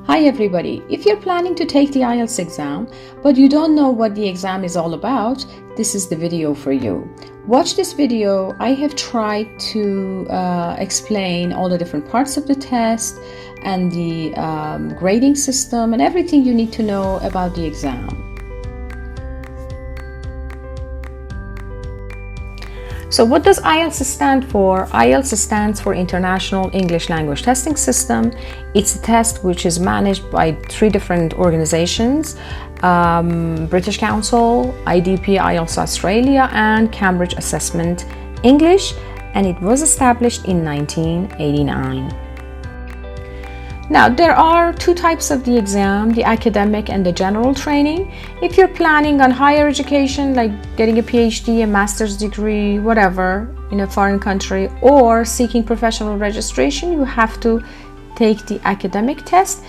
Hi everybody, if you're planning to take the IELTS exam but you don't know what the exam is all about, this is the video for you. Watch this video. I have tried to explain all the different parts of the test and the grading system and everything you need to know about the exam. So what does IELTS stand for? IELTS stands for International English Language Testing System. It's a test which is managed by 3 different organizations, British Council, IDP IELTS Australia, and Cambridge Assessment English, and it was established in 1989. Now, there are 2 types of the exam, the academic and the general training. If you're planning on higher education, like getting a PhD, a master's degree, whatever, in a foreign country, or seeking professional registration, you have to take the academic test.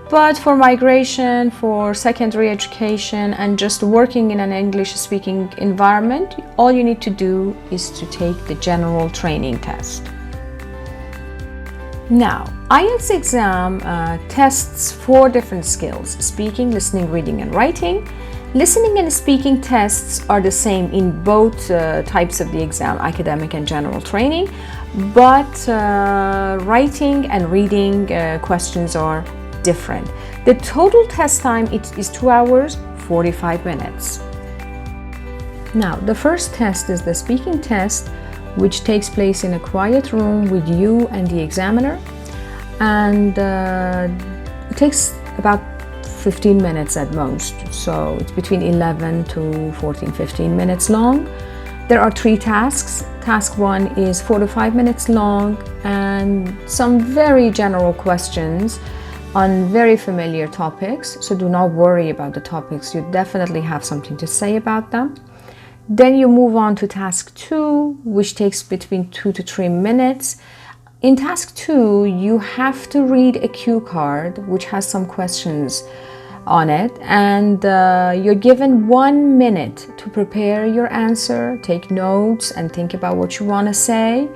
But for migration, for secondary education, and just working in an English-speaking environment, all you need to do is to take the general training test. Now, IELTS exam tests 4 different skills: speaking, listening, reading, and writing. Listening and speaking tests are the same in both types of the exam, academic and general training, but writing and reading questions are different. The total test time is 2 hours, 45 minutes. Now, the first test is the speaking test, which takes place in a quiet room with you and the examiner, and it takes about 15 minutes at most, so it's between 11 to 15 minutes long. There are 3 tasks. Task 1 is 4 to 5 minutes long and some very general questions on very familiar topics, so do not worry about the topics. You definitely have something to say about them. Then you move on to task 2, which takes between 2 to 3 minutes. In task 2, you have to read a cue card which has some questions on it, and you're given 1 minute to prepare your answer, take notes, and think about what you want to say.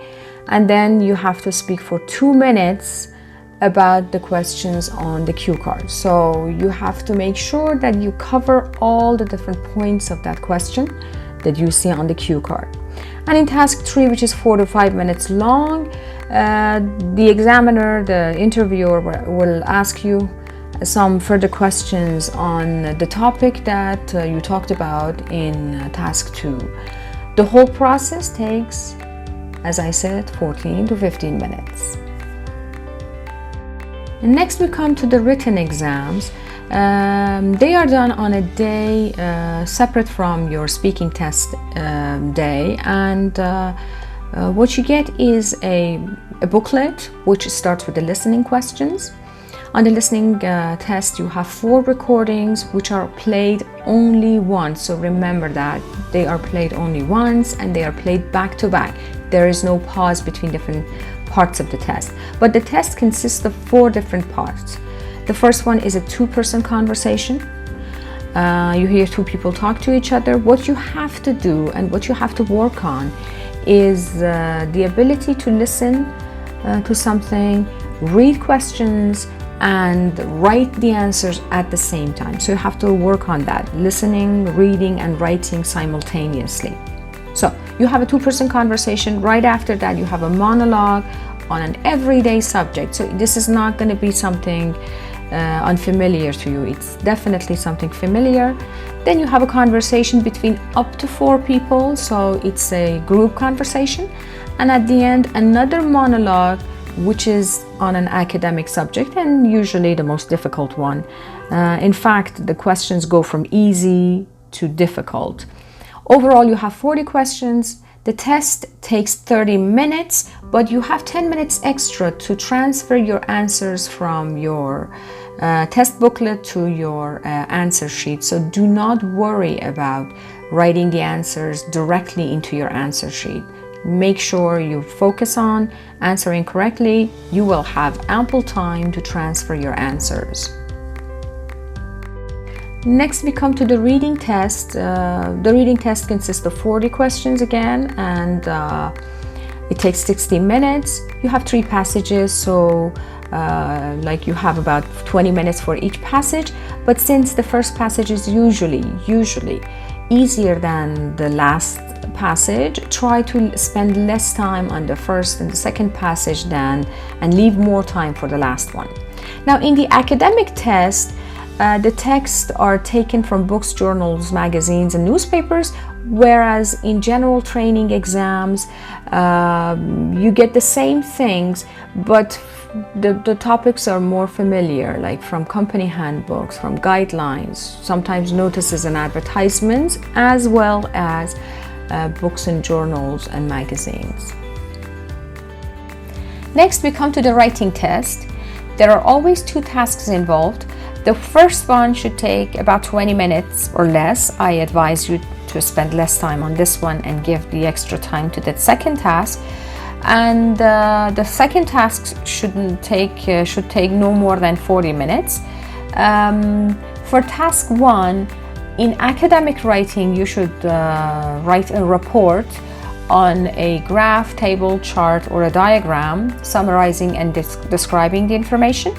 And then you have to speak for 2 minutes about the questions on the cue card. So you have to make sure that you cover all the different points of that question that you see on the cue card. And in task 3, which is 4 to 5 minutes long, the examiner, the interviewer, will ask you some further questions on the topic that you talked about in task 2. The whole process takes, as I said, 14 to 15 minutes. And next we come to the written exams. They are done on a day separate from your speaking test day, and what you get is a booklet which starts with the listening questions. On the listening test, you have 4 recordings which are played only once, so remember that they are played only once and they are played back to back. There is no pause between different parts of the test, but the test consists of 4 different parts. The first one is a 2-person conversation. You hear 2 people talk to each other. What you have to do and what you have to work on is the ability to listen to something, read questions, and write the answers at the same time. So you have to work on that, listening, reading, and writing simultaneously. So you have a 2-person conversation. Right after that, you have a monologue on an everyday subject. So this is not going to be something unfamiliar to you. It's definitely something familiar. Then you have a conversation between up to 4 people, so it's a group conversation. And at the end, another monologue which is on an academic subject, and usually the most difficult one. In fact, the questions go from easy to difficult. Overall, you have 40 questions. The test takes 30 minutes, but you have 10 minutes extra to transfer your answers from your test booklet to your answer sheet. So do not worry about writing the answers directly into your answer sheet. Make sure you focus on answering correctly. You will have ample time to transfer your answers. Next, we come to the reading test. The reading test consists of 40 questions again, and it takes 60 minutes. You have 3 passages, so like you have about 20 minutes for each passage, but since the first passage is usually easier than the last passage, try to spend less time on the first and the second passage and leave more time for the last one. Now, in the academic test, the texts are taken from books, journals, magazines, and newspapers, whereas in general training exams, you get the same things, but the topics are more familiar, like from company handbooks, from guidelines, sometimes notices and advertisements, as well as books and journals and magazines. Next, we come to the writing test. There are always 2 tasks involved. The first one should take about 20 minutes or less. I advise you to spend less time on this one and give the extra time to the second task. And the second task should take no more than 40 minutes. For task 1, in academic writing, you should write a report on a graph, table, chart, or a diagram summarizing and describing the information.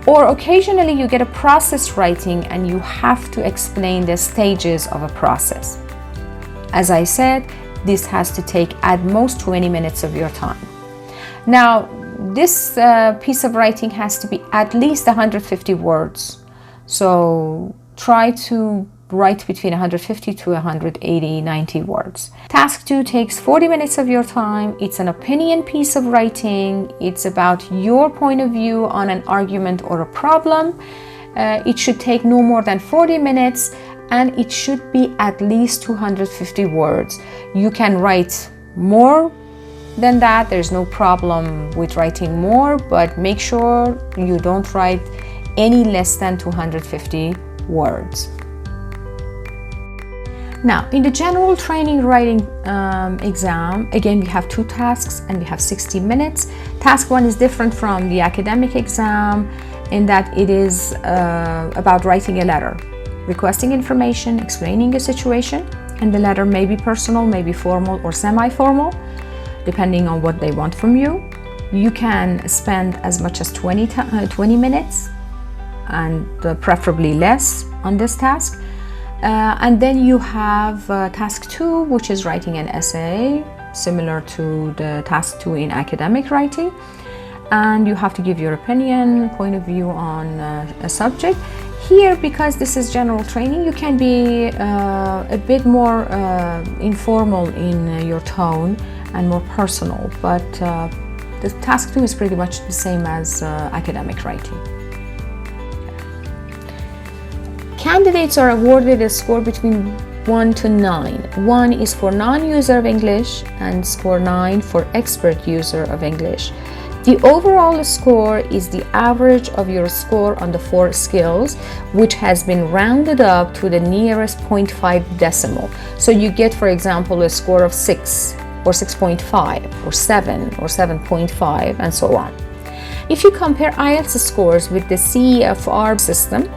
Or occasionally you get a process writing and you have to explain the stages of a process. As I said, this has to take at most 20 minutes of your time. Now, this piece of writing has to be at least 150 words. So try to write between 150 to 180, 90 words. Task 2 takes 40 minutes of your time. It's an opinion piece of writing. It's about your point of view on an argument or a problem. It should take no more than 40 minutes and it should be at least 250 words. You can write more than that. There's no problem with writing more, but make sure you don't write any less than 250 words. Now, in the general training writing exam, again, we have 2 tasks and we have 60 minutes. Task 1 is different from the academic exam in that it is about writing a letter, requesting information, explaining a situation, and the letter may be personal, may be formal or semi-formal, depending on what they want from you. You can spend as much as 20 minutes and preferably less on this task. And then you have task 2, which is writing an essay, similar to the task 2 in academic writing. And you have to give your opinion, point of view on a subject. Here, because this is general training, you can be a bit more informal in your tone and more personal. But the task 2 is pretty much the same as academic writing. Candidates are awarded a score between 1 to 9. 1 is for non-user of English and score 9 for expert user of English. The overall score is the average of your score on the 4 skills, which has been rounded up to the nearest 0.5 decimal. So you get, for example, a score of 6 or 6.5 or 7 or 7.5 and so on. If you compare IELTS scores with the CEFR system,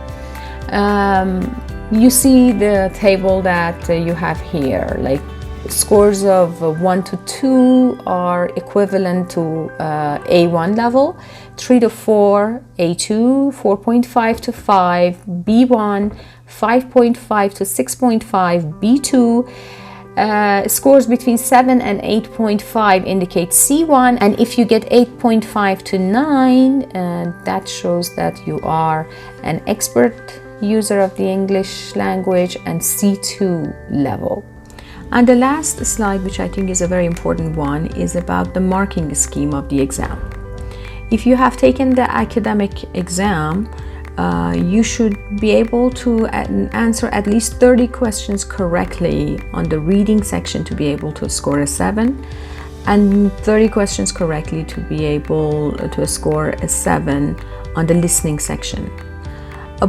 you see the table that you have here, like scores of 1 to 2 are equivalent to A1 level, 3 to 4 A2, 4.5 to 5 B1, 5.5 to 6.5 B2. Scores between 7 and 8.5 indicate C1, and if you get 8.5 to 9, that shows that you are an expert user of the English language and C2 level. And the last slide, which I think is a very important one, is about the marking scheme of the exam. If you have taken the academic exam, you should be able to answer at least 30 questions correctly on the reading section to be able to score a 7, and 30 questions correctly to be able to score a 7 on the listening section.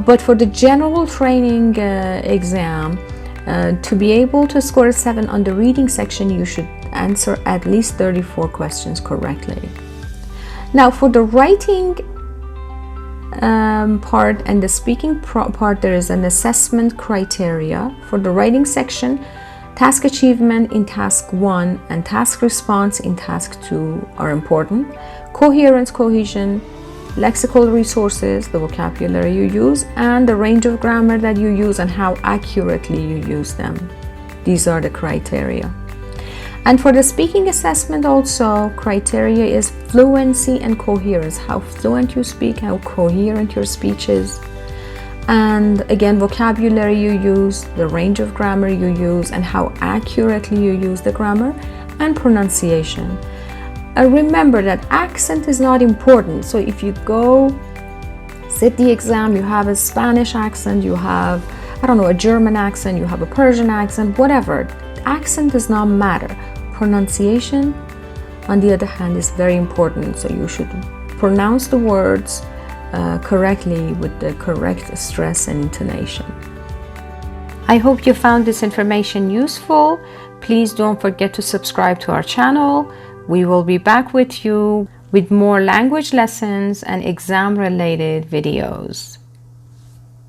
But for the general training exam, to be able to score a 7 on the reading section, you should answer at least 34 questions correctly. Now, for the writing part and the speaking part, there is an assessment criteria. For the writing section, task achievement in task 1 and task response in task 2 are important. Coherence, cohesion, lexical resources, the vocabulary you use, and the range of grammar that you use and how accurately you use them. These are the criteria. And for the speaking assessment also, criteria is fluency and coherence, how fluent you speak, how coherent your speech is. And again, vocabulary you use, the range of grammar you use, and how accurately you use the grammar, and pronunciation. Remember that accent is not important. So if you go sit the exam, you have a Spanish accent, you have, I don't know, a German accent, you have a Persian accent, whatever. Accent does not matter. Pronunciation, on the other hand, is very important. So you should pronounce the words correctly with the correct stress and intonation. I hope you found this information useful. Please don't forget to subscribe to our channel. We will be back with you with more language lessons and exam-related videos.